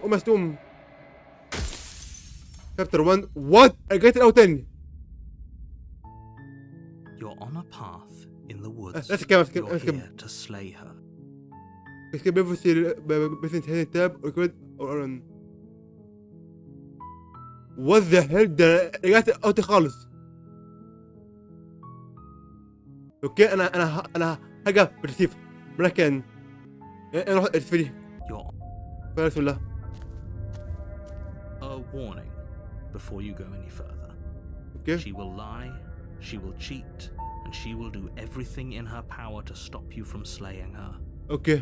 ومسلوم. شابتر 1 وات رجعت الاول تاني. You're on a path in the woods. let's go. You're here to slay her. Escape before hitting tab or record or run. What the hell ده رجعت اوتي خالص. اوكي انا حاجه برسيف ولكن اروح اتفري. بسم الله. A warning before you go any further. Okay. She will lie, she will cheat, and she will do everything in her power to stop you from slaying her. Okay.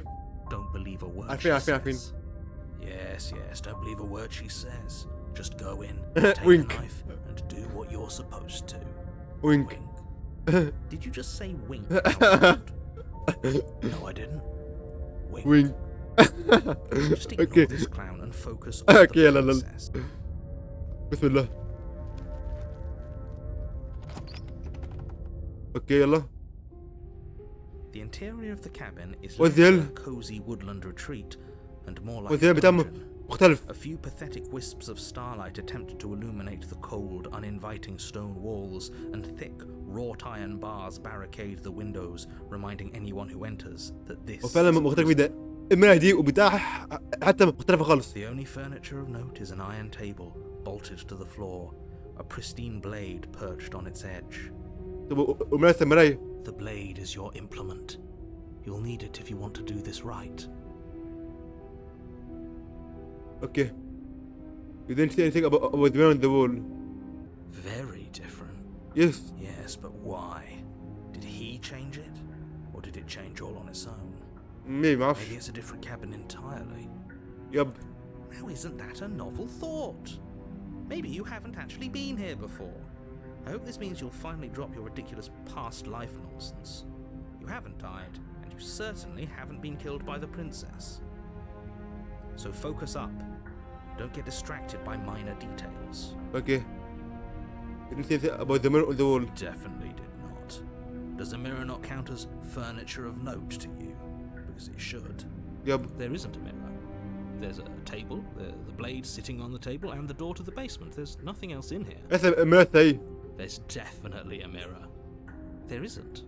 Don't believe a word I feel. Yes, don't believe a word she says. Just go in, take Wink. a knife, and do what you're supposed to. Wink. Did you just say wink? No, I didn't. Wink. Wink. Just ignore Okay. this clown and focus on the Okay, لا. process. بسم الله. اوكي يلا. The interior of the cabin is What's less the a cozy woodland retreat and more like What's the a بتاعه dungeon. مختلف. A few pathetic wisps of starlight attempt to illuminate the cold, uninviting stone walls, and thick, wrought iron bars barricade the windows, reminding anyone who enters that this وفعلا is a مختلف prison. جدا. المراية دي وبتاعها حتى مختلفة خالص. The only furniture of note is an iron table bolted to the floor, a pristine blade perched on its edge. المراية. The blade is your implement. You'll need it if you want to do this right. Okay. You didn't say anything about the man on the wall. Very different. Yes. Yes, but why? Did he change it? Or did it change all on its own? Maybe ما Maybe أعرفش. it's a different cabin entirely. يب. Now isn't that a novel thought? Maybe you haven't actually been here before. I hope this means you'll finally drop your ridiculous past life nonsense. You haven't died, and you certainly haven't been killed by the princess. So focus up. Don't get distracted by minor details. Okay. You didn't say anything about the man on the wall. Definitely did not. Does the mirror not count as furniture of note to you? Because it should. يب. There isn't a mirror. There's a table, the blade sitting on the table, and the door to the basement. There's nothing else in here. لسه المراية هي. There's definitely a mirror. There isn't.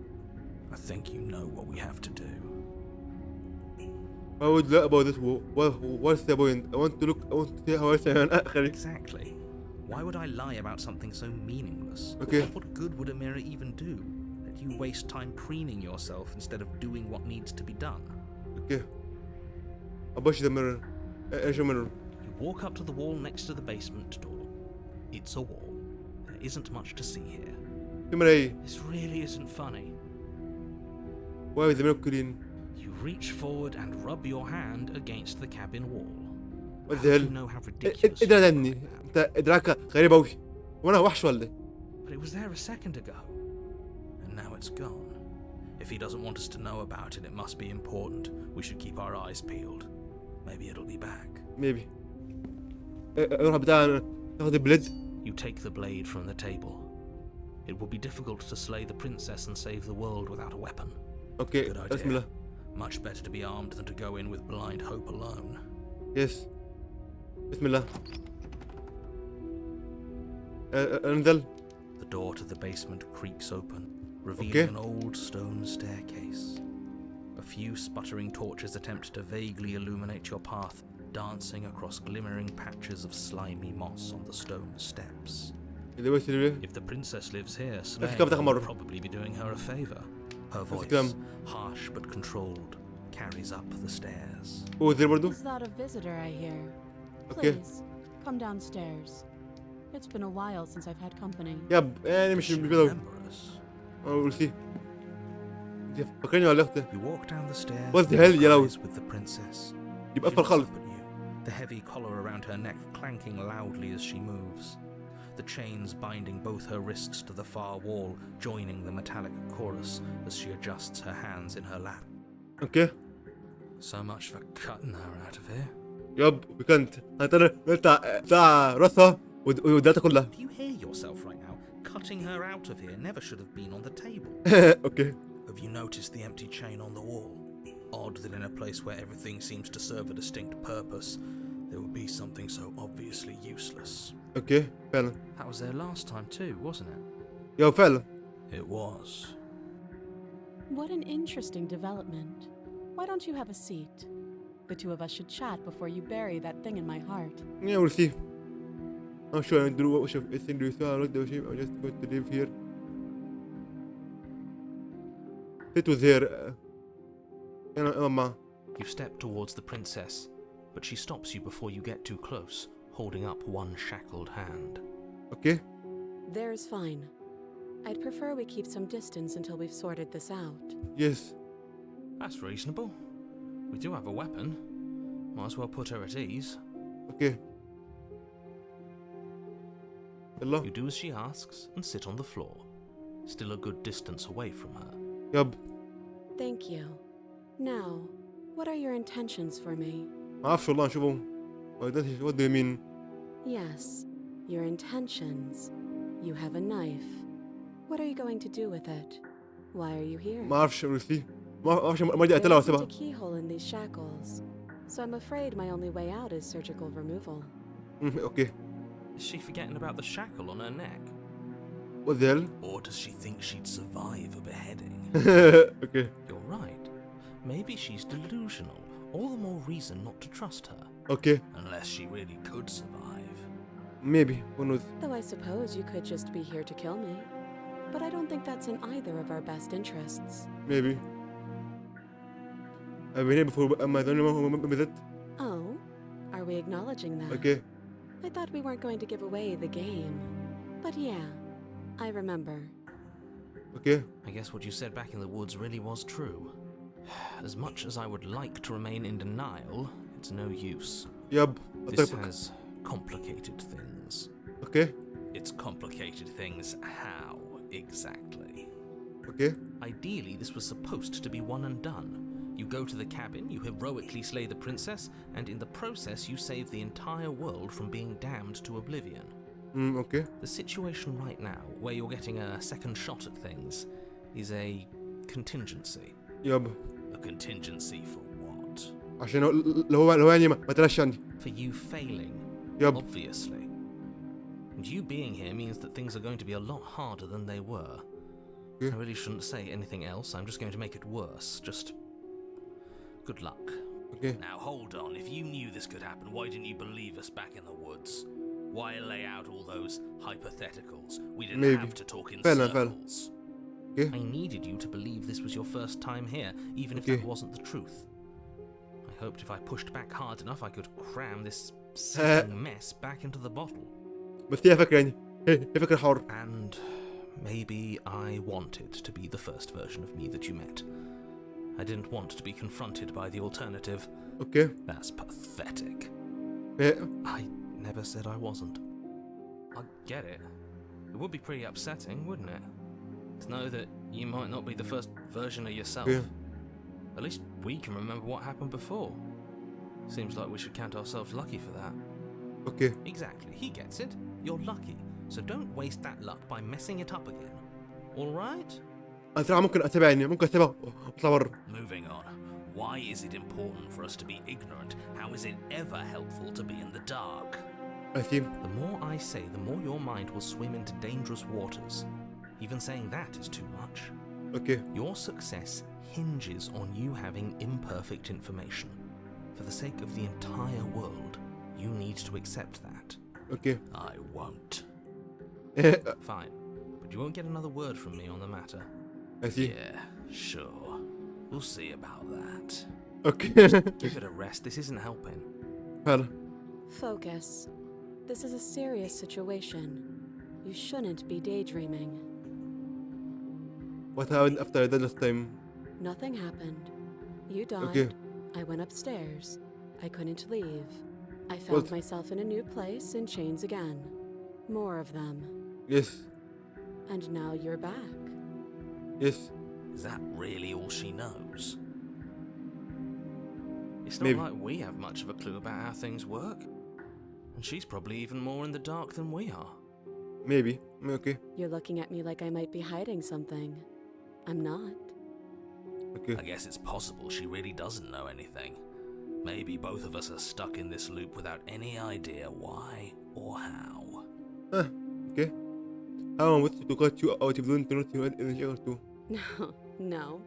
I think you know what we have to do. I would learn about this. What's the point? I want to see how I say an آخر. Exactly. Why would I lie about something so meaningless? Okay. What good would a mirror even do? That you waste time preening yourself instead of doing what needs to be done. Okay. أبغى the mirror. إيش mirror? You walk up to the wall next to the basement door. It's a wall. There isn't much to see here. في مراية. This really isn't funny. Why is the mirror clean? You reach forward and rub your hand against the cabin wall. What How the do hell? you know how ridiculous? إدرا دني. أنت إدراك غريب أوي. وأنا وحش ولا إيه؟ But it was there a second ago. And now it's gone. If he doesn't want us to know about it, it must be important. We should keep our eyes peeled. Maybe it'll be back. Maybe. أروح بتاع ناخذ البلد. You take the blade from the table. It will be difficult to slay the princess and save the world without a weapon. Okay. Good idea. بسم الله. Much better to be armed than to go in with blind hope alone. Yes. بسم الله. انزل. The door to the basement creaks open, revealing an old stone staircase. A few sputtering torches attempt to vaguely illuminate your path, dancing across glimmering patches of slimy moss on the stone steps. If the princess lives here, slaying her will probably be doing her a favor. Her voice, harsh but controlled, carries up the stairs. Is that a visitor I hear? Okay. Please, come downstairs. It's been a while since I've had company. يب يعني مش She بالبدو. remember us. we'll see. فكرني ولا أختي؟ You walk down the stairs. What the hell, yellow? With the princess. يبقى She أصفر looks خالص. up at you, the heavy collar around her neck clanking loudly as she moves. The chains binding both her wrists to the far wall, joining the metallic chorus as she adjusts her hands in her lap. Okay. So much for cutting her out of here. يب وكنت بتاع راسها وداتها كلها. Do you hear yourself right now? Cutting her out of here never should have been on the table. Okay. Have you noticed the empty chain on the wall? Odd that in a place where everything seems to serve a distinct purpose, there would be something so obviously useless. اوكي فعلا. That was there last time too, wasn't it? يا فعلا. It was. What an interesting development. Why don't you have a seat? The two of us should chat before you bury that thing in my heart. Yeah, we'll see. I'm sure I do what I think do so. I like the shame. I'm just going to live here. It was here. Mama. You step towards the princess, but she stops you before you get too close, holding up one shackled hand. Okay. There's fine. I'd prefer we keep some distance until we've sorted this out. Yes. That's reasonable. We do have a weapon. Might as well put her at ease. Okay. Hello. You do as she asks and sit on the floor, still a good distance away from her. Yup. Thank you. Now, what are your intentions for me? ما أعرفش والله نشوفهم. What do you mean? Yes, your intentions. You have a knife. What are you going to do with it? Why are you here? ما أعرفش we'll see. ما أعرفش ما أرجع There أقتلها isn't وأسيبها. a keyhole in these shackles, so I'm afraid my only way out is surgical removal. Okay. Is she forgetting about the shackle on her neck? What the hell? Or does she think she'd survive a beheading? Okay. You're right. Maybe she's delusional. All the more reason not to trust her. Okay. Unless she really could survive. Maybe. Who knows? Though I suppose you could just be here to kill me. But I don't think that's in either of our best interests. Maybe. I've been here before, but am I the only one who with it? Oh? Are we acknowledging that? Okay. I thought we weren't going to give away the game. But yeah, I remember. Okay. I guess what you said back in the woods really was true. As much as I would like to remain in denial, it's no use. Yup. This has complicated things. Okay. It's complicated things how, exactly? Okay. Ideally, this was supposed to be one and done. You go to the cabin, you heroically slay the princess, and in the process you save the entire world from being damned to oblivion. Okay. The situation right now, where you're getting a second shot at things, is a contingency. Yup. A contingency for what? عشان لو يعني ما تلاش عندي. For you failing, Yup. obviously. And you being here means that things are going to be a lot harder than they were. Yeah. I really shouldn't say anything else, I'm just going to make it worse. Just good luck. Okay. Now hold on, if you knew this could happen, why didn't you believe us back in the woods? Why lay out all those hypotheticals? We didn't Maybe. have to talk in Fella. circles. Okay. I needed you to believe this was your first time here, even if Okay. that wasn't the truth. I hoped if I pushed back hard enough I could cram this sinking mess back into the bottle. بس هي فكرة يعني. هي فكرة حر. And maybe I wanted to be the first version of me that you met. I didn't want to be confronted by the alternative. Okay. That's pathetic. Yeah. I never said I wasn't. I get it. It would be pretty upsetting, wouldn't it? To know that you might not be the first version of yourself. Yeah. At least we can remember what happened before. Seems like we should count ourselves lucky for that. Okay. Exactly, he gets it. You're lucky. So don't waste that luck by messing it up again. Alright? أنا صراحة ممكن أسيبها يعني ممكن أسيبها وأطلع برا. Moving on. Why is it important for us to be ignorant? How is it ever helpful to be in the dark? I see. The more I say, the more your mind will swim into dangerous waters. Even saying that is too much. Okay. Your success hinges on you having imperfect information. For the sake of the entire world, you need to accept that. Okay. I won't. Fine. But you won't get another word from me on the matter. I see. Yeah, sure. We'll see about that. Okay. Give it a rest. This isn't helping. هلا. Focus. This is a serious situation. You shouldn't be daydreaming. What happened after that last time? Nothing happened. You died. Okay. I went upstairs. I couldn't leave. I found What? myself in a new place in chains again. More of them. Yes. And now you're back. Yes. Is that really all she knows? It's not Maybe. like we have much of a clue about how things work. And she's probably even more in the dark than we are. Maybe. Okay. You're looking at me like I might be hiding something. I'm not. Okay. I guess it's possible she really doesn't know anything. Maybe both of us are stuck in this loop without any idea why or how. Okay. How am I to cut you out if you don't know what in the too? No, no.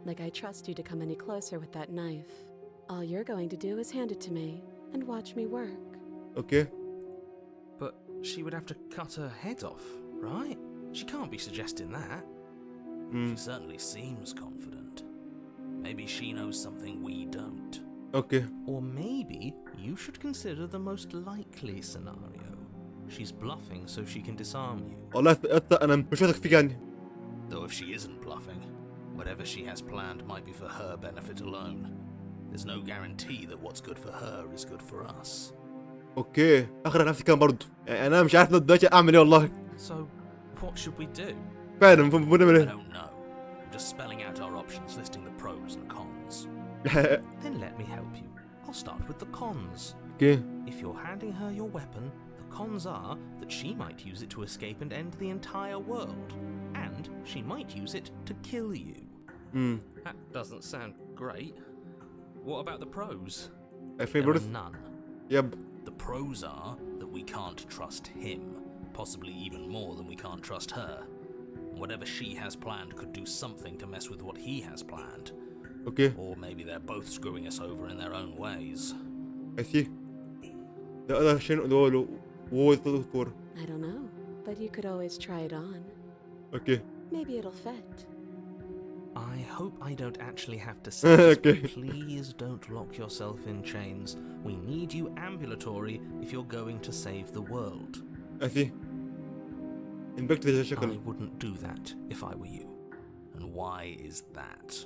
Like I trust you to come any closer with that knife. All you're going to do is hand it to me and watch me work. Okay. But she would have to cut her head off, right? She can't be suggesting that. She certainly seems confident. Maybe she knows something we don't. Okay. Or maybe you should consider the most likely scenario. She's bluffing so she can disarm you. والله أنا مش واثق فيك يعني. Though if she isn't bluffing, whatever she has planned might be for her benefit alone. There's no guarantee that what's good for her is good for us. اوكي اخر نفسي كان برضه يعني انا مش عارف دلوقتي اعمل ايه والله. So, what should we do? فعلا المفروض نعمل I ايه؟ don't know. I'm just spelling out our options, listing the pros and cons. Then let me help you. I'll start with the cons. اوكي. If you're handing her your weapon, the cons are that she might use it to escape and end the entire world. And she might use it to kill you. That doesn't sound great. What about the pros? There are none. Yep. The pros are that we can't trust him, possibly even more than we can't trust her. Whatever she has planned could do something to mess with what he has planned. Okay. Or maybe they're both screwing us over in their own ways. I see. The other thing was for. I don't know, but you could always try it on. Okay. Maybe it'll fit. I hope I don't actually have to say this, Okay. but please don't lock yourself in chains. We need you ambulatory if you're going to save the world. I see. In back to the شكل. I wouldn't do that if I were you. And why is that?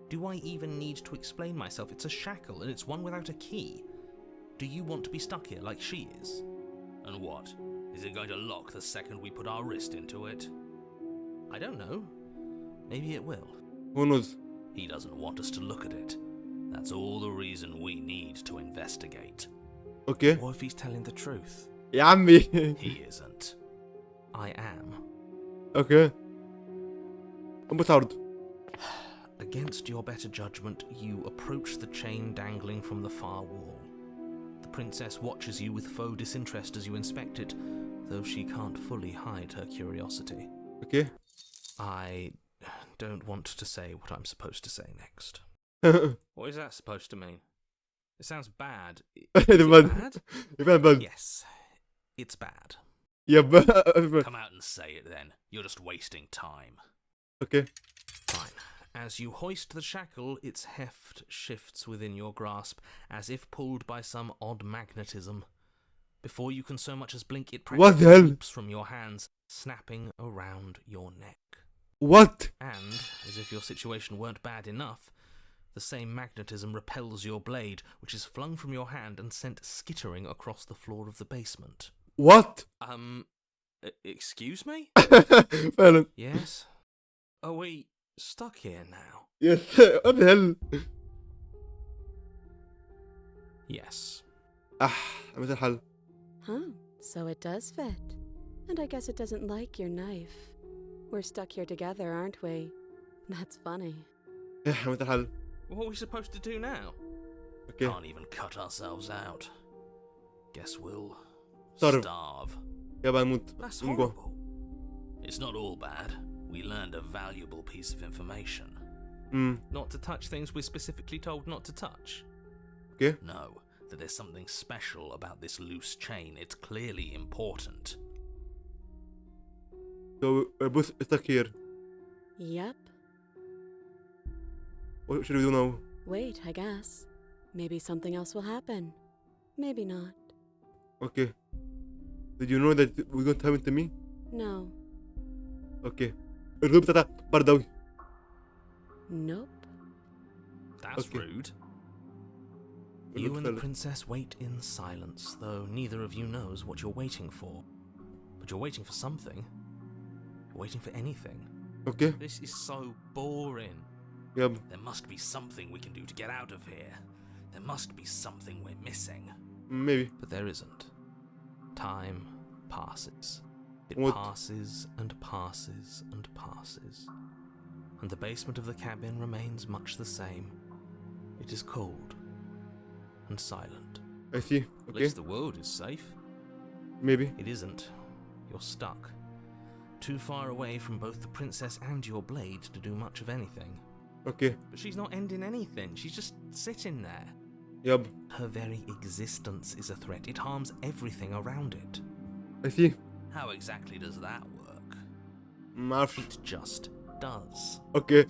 Do I even need to explain myself? It's a shackle and it's one without a key. Do you want to be stuck here like she is? And what? Is it going to lock the second we put our wrist into it? I don't know. Maybe it will. Who knows? He doesn't want us to look at it. That's all the reason we need to investigate. Okay. What if he's telling the truth? يا عمي. He isn't. I am. Okay. انبت عرض. Against your better judgment, you approach the chain dangling from the far wall. The princess watches you with faux disinterest as you inspect it, though she can't fully hide her curiosity. Okay. I don't want to say what I'm supposed to say next. What is that supposed to mean? It sounds bad. Is it bad? bad. Yes, it's bad. Yep. Come out and say it then. You're just wasting time. Okay. Fine. As you hoist the shackle, its heft shifts within your grasp, as if pulled by some odd magnetism. Before you can so much as blink, it What the practically hell? leaps from your hands, snapping around your neck. What? And, as if your situation weren't bad enough, the same magnetism repels your blade, which is flung from your hand and sent skittering across the floor of the basement. What? Excuse me? فعلا. Yes? Are we stuck here now? Yes. What the hell? Yes. مثل الحل. Huh, so it does fit. And I guess it doesn't like your knife. We're stuck here together, aren't we? That's funny. مثل الحل. What are we supposed to do now? Okay. Can't even cut ourselves out. Guess we'll starve. يابا نموت. That's نقوى. horrible. It's not all bad. We learned a valuable piece of information. Not to touch things we're specifically told not to touch. Okay. No, that there's something special about this loose chain. It's clearly important. So we're both stuck here. Yep. What should we do now? Wait, I guess. Maybe something else will happen. Maybe not. Okay. Did you know that we're going to happen to me? No. Okay. الرغبة بتاعتها باردة أوي. Nope. That's Okay. rude. You and the princess wait in silence, though neither of you knows what you're waiting for. But you're waiting for something. You're waiting for anything. Okay. This is so boring. Yep. There must be something we can do to get out of here. There must be something we're missing. Maybe. But there isn't. Time passes. It What? passes and passes and passes. And the basement of the cabin remains much the same. It is cold and silent. I see. At Okay. least the world is safe. Maybe. It isn't. You're stuck. Too far away from both the princess and your blade to do much of anything. Okay. But she's not ending anything. She's just sitting there. Yup. Her very existence is a threat. It harms everything around it. I see. How exactly does that work? ما اعرفش. It just does. اوكي.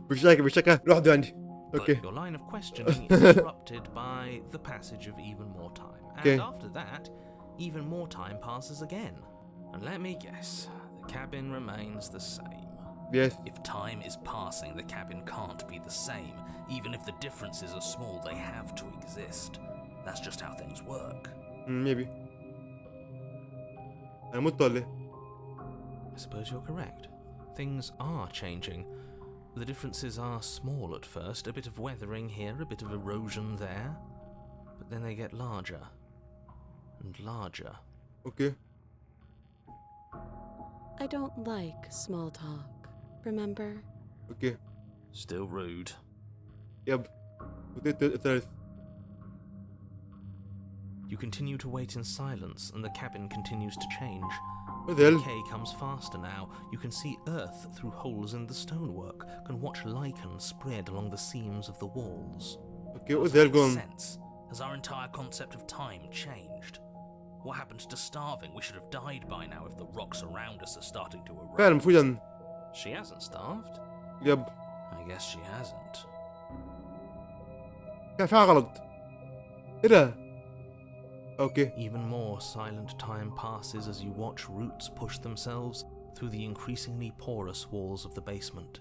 بالشكل لوحده عندي. But Okay. your line of questioning is interrupted by the passage of even more time. And Okay. after that, even more time passes again. And let me guess, the cabin remains the same. Yes. If time is passing, the cabin can't be the same. Even if the differences are small, they have to exist. That's just how things work. Maybe. أنا مت ولا إيه؟ I suppose you're correct. Things are changing. The differences are small at first, a bit of weathering here, a bit of erosion there. But then they get larger and larger. Okay. I don't like small talk, remember? Okay. Still rude. يب. الثالث. You continue to wait in silence, and the cabin continues to change. What the hell? Decay comes faster now. You can see earth through holes in the stonework, can watch lichen spread along the seams of the walls. Okay, what the hell Makes going? sense. Has our entire concept of time changed? What happened to starving? We should have died by now if the rocks around us are starting to erode. فعلا المفروض أن. She hasn't starved. يب. I guess she hasn't. كان فيها غلط. إيه ده؟ Okay. Even more silent time passes as you watch roots push themselves through the increasingly porous walls of the basement.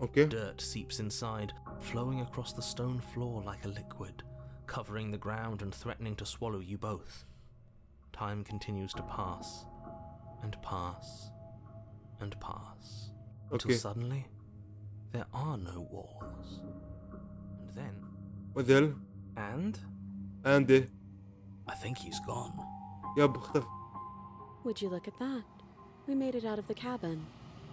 Okay. Dirt seeps inside, flowing across the stone floor like a liquid, covering the ground and threatening to swallow you both. Time continues to pass, and pass, and pass, until Okay. suddenly there are no walls. And then, What the hell? and And I think he's gone. يب اختفى. Would you look at that? We made it out of the cabin,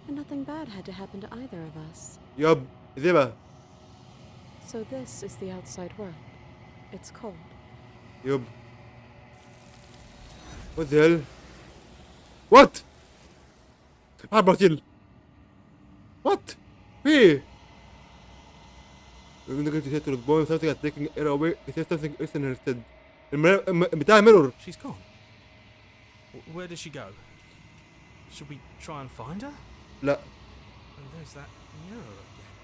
and nothing bad had to happen to either of us. يب. إزاي بقى؟ So this is the outside world. It's cold. يب. What the hell? What? برازيل. What? في You're going to set to respond something and taking it away. It says something else in her stead. بتاع ميرور. She's gone. Where did she go? Should we try and find her? لا. And there's that mirror again.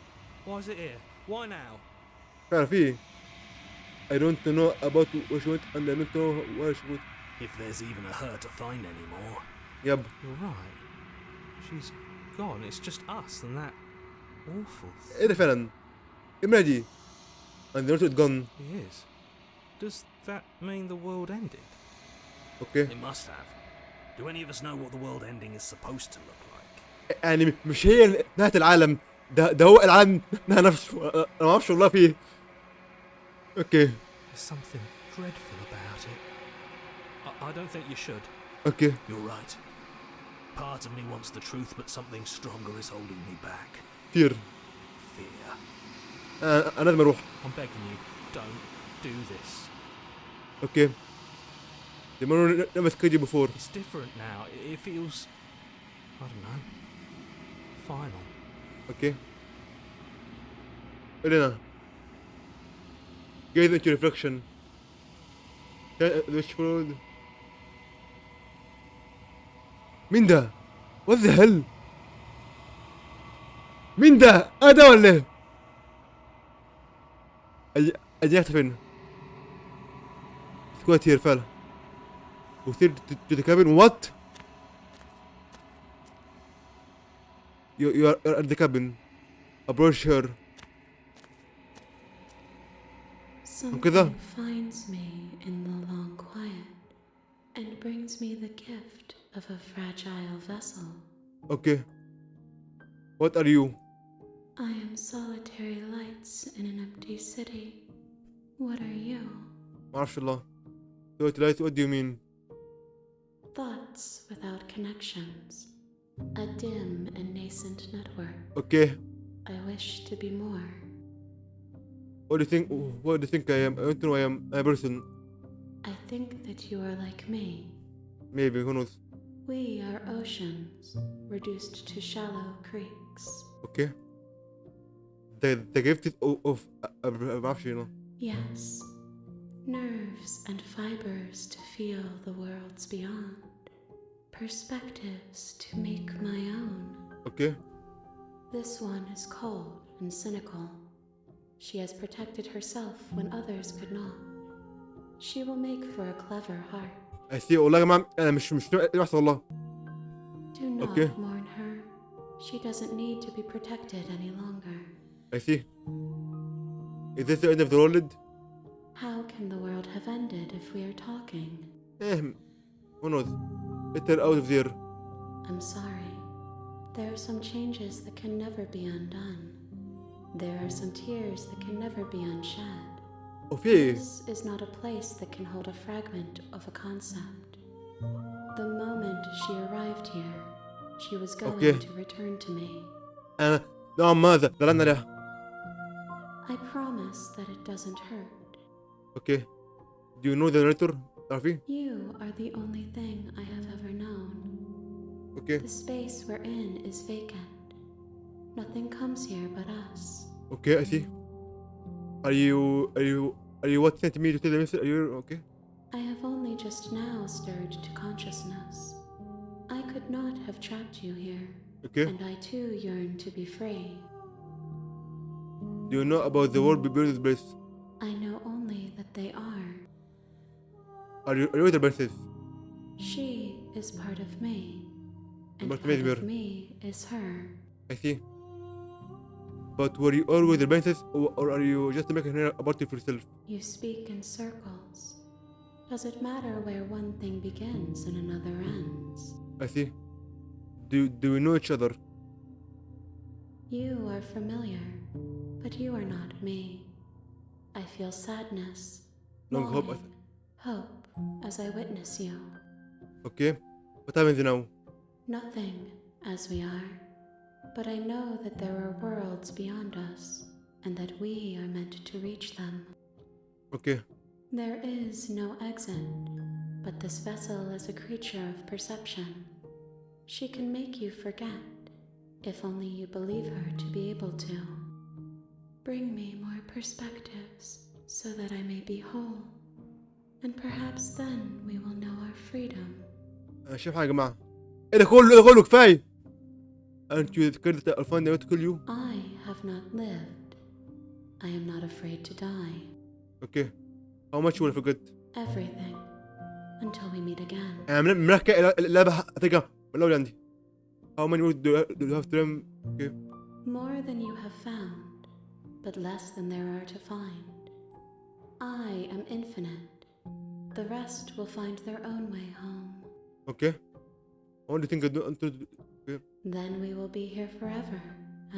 Why is it here? Why now? فعلا في. I don't know about what she went and I don't know where she went. If there's even a her to find anymore. يب. You're right. She's gone. It's just us and that awful ايه ده فعلا؟ imagine. And the rest gone. It is. Does that mean the world ended? Okay. It must have. Do any of us know what the world ending is supposed to look like? يعني مش هي نهاية العالم. ده هو العالم نفسه. أنا ما أعرفش والله فيه. Okay. There's something dreadful about it. I don't think you should. Okay. You're right. Part of me wants the truth, but something stronger is holding me back. كتير. Fear. أنا لازم أروح. I'm begging you, don't do this. Okay. The mirror never scared you before. It's different now. It feels, I don't know, final. Okay. Elena. Gaze into reflection. Wish for. مين ده؟ What the hell؟ مين ده؟ ده ولا ايه؟ أجي فين؟ سكوات هير فعلا. وثير to the cabin. What? You are at the cabin. Approach her. Something finds me in the long quiet and brings me the gift of a fragile vessel. Okay. What are you? I am solitary lights in an empty city. What are you? ما أعرفش الله. What do you mean? Thoughts without connections. A dim and nascent network. Okay. I wish to be more. What do you think? What do you think I am? I don't know. I am a person. I think that you are like me. Maybe, who knows? We are oceans, reduced to shallow creeks. Okay. The gift is of بعرفش you know. Yes, nerves and fibers to feel the worlds beyond, perspectives to make my own. Okay. This one is cold and cynical. She has protected herself when others could not. She will make for a clever heart. I see. والله يا جماعة أنا مش بحث والله. Do not Okay. mourn her. She doesn't need to be protected any longer. I see. Is this the end of the world? How can the world have ended if we are talking? Who knows? Better out of there. I'm sorry. There are some changes that can never be undone. There are some tears that can never be unshed. Okay. This is not a place that can hold a fragment of a concept. The moment she arrived here, she was going Okay. to return to me. أنا نوعا ما زعلان عليها. I promise that it doesn't hurt. Okay. Do you know the narrator? تعرفيه؟ You are the only thing I have ever known. Okay. The space we're in is vacant. Nothing comes here but us. Okay, I see. Are you what sent me to tell the message? Are you okay? I have only just now stirred to consciousness. I could not have trapped you here. Okay. And I too yearn to be free. Do you know about the world beyond this place? I know only that they are. Are you the princess? She is part of me. And But part maybe of me is her. I see. But were you always the princess, or are you just making her a party for yourself? You speak in circles. Does it matter where one thing begins and another ends? I see. Do we know each other? You are familiar, but you are not me. I feel sadness, Long hope. longing, hope as I witness you. Okay. What happens now? Nothing as we are, but I know that there are worlds beyond us and that we are meant to reach them. Okay. There is no exit, but this vessel is a creature of perception. She can make you forget, if only you believe her to be able to. Bring me more perspectives so that I may be whole, and perhaps then we will know our freedom. أنا شايف حاجة يا جماعة. إيه ده كله كفاية. Aren't you scared that I'll find a way to kill you? I have not lived. I am not afraid to die. Okay. How much will I forget? Everything. Until we meet again. أنا مركّة اللعبة هترجع من الأول عندي. How many words do you have to learn? Okay. More than you have found, but less than there are to find. I am infinite. The rest will find their own way home. Okay. I only think I do until. Okay. Then we will be here forever,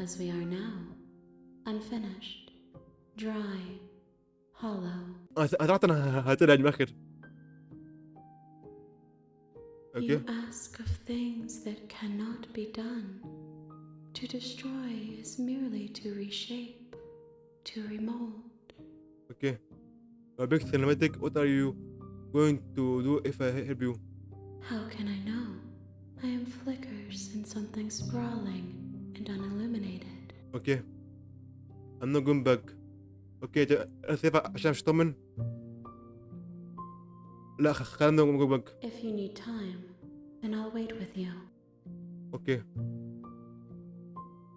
as we are now. Unfinished, dry, hollow. أنا تعرف أنا هترجع من الآخر. Okay. You ask of things that cannot be done. To destroy is merely to reshape, to remold. Okay. A big cinematic. What are you going to do if I help you? How can I know? I am flickers in something sprawling and unilluminated. Okay. I'm not going back. Okay. أنا سيف عشان مش طمن. لا خلينا go back. If you need time, then I'll wait with you. Okay.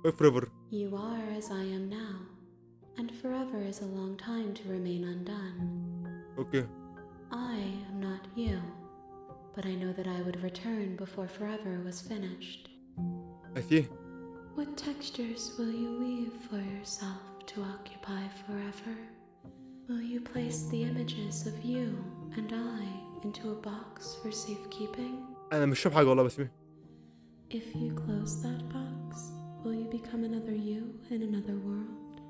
Wait forever. You are as I am now, and forever is a long time to remain undone. Okay. I am not you, but I know that I would return before forever was finished. I see. What textures will you weave for yourself to occupy forever? Will you place the images of you and I into a box for safekeeping? أنا مش فاهم حاجة والله بس. If you close that box, will you become another you in another world?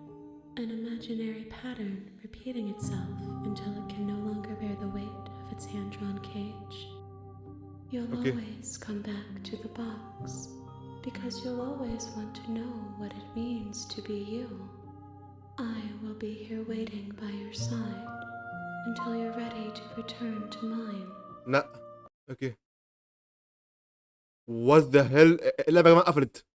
An imaginary pattern repeating itself until it can no longer bear the weight of its hand-drawn cage. You'll always come back to the box, because you'll always want to know what it means to be you. I will I'll be here waiting by your side until you're ready to return to mine. لا اوكي. وات ذا هيل، اللعبه يا جماعه قفلت،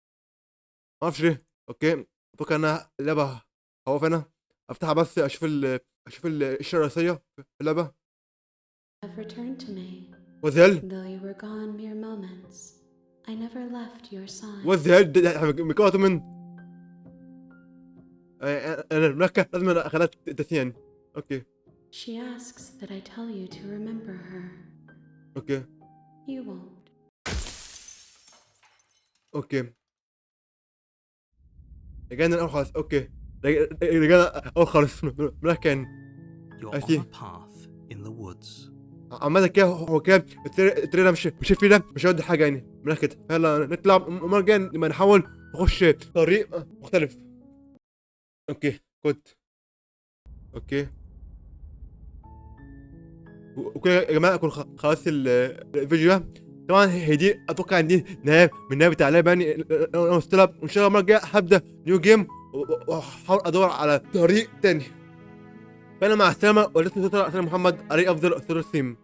ما اعرفش ليه. اوكي اتوقع انها اللعبه هو انا افتحها بس اشوف الاشاره الرئيسيه في اللعبه. Have returned to me. وات ذا هيل، Though you were gone mere moments, I never left your side. وات ذا هيل، ميكاتو من انا الملكه لازم اخليها تسيان. اوكي She asks that I tell you to remember her. اوكي You won't. اوكي رجعنا الاول خالص. اوكي رجعنا اول خالص مكان. You're I on see. a path in the woods. عامة كده هو كده التريلر مش فيه ده، مش هيودي حاجة يعني من كده. يلا نطلع المرة الجاية لما نحاول نخش طريق مختلف. اوكي كنت اوكي وكده يا جماعة اكون خلاص الفيديو ده. طبعا هي دي اتوقع ان دي نهاية من النهاية بتاع اللعبة يعني. انا وصلت لها، وان شاء الله المرة الجاية هبدأ نيو جيم واحاول ادور على طريق تاني. فانا مع السلامة، ولسه محمد عليه افضل الثيم.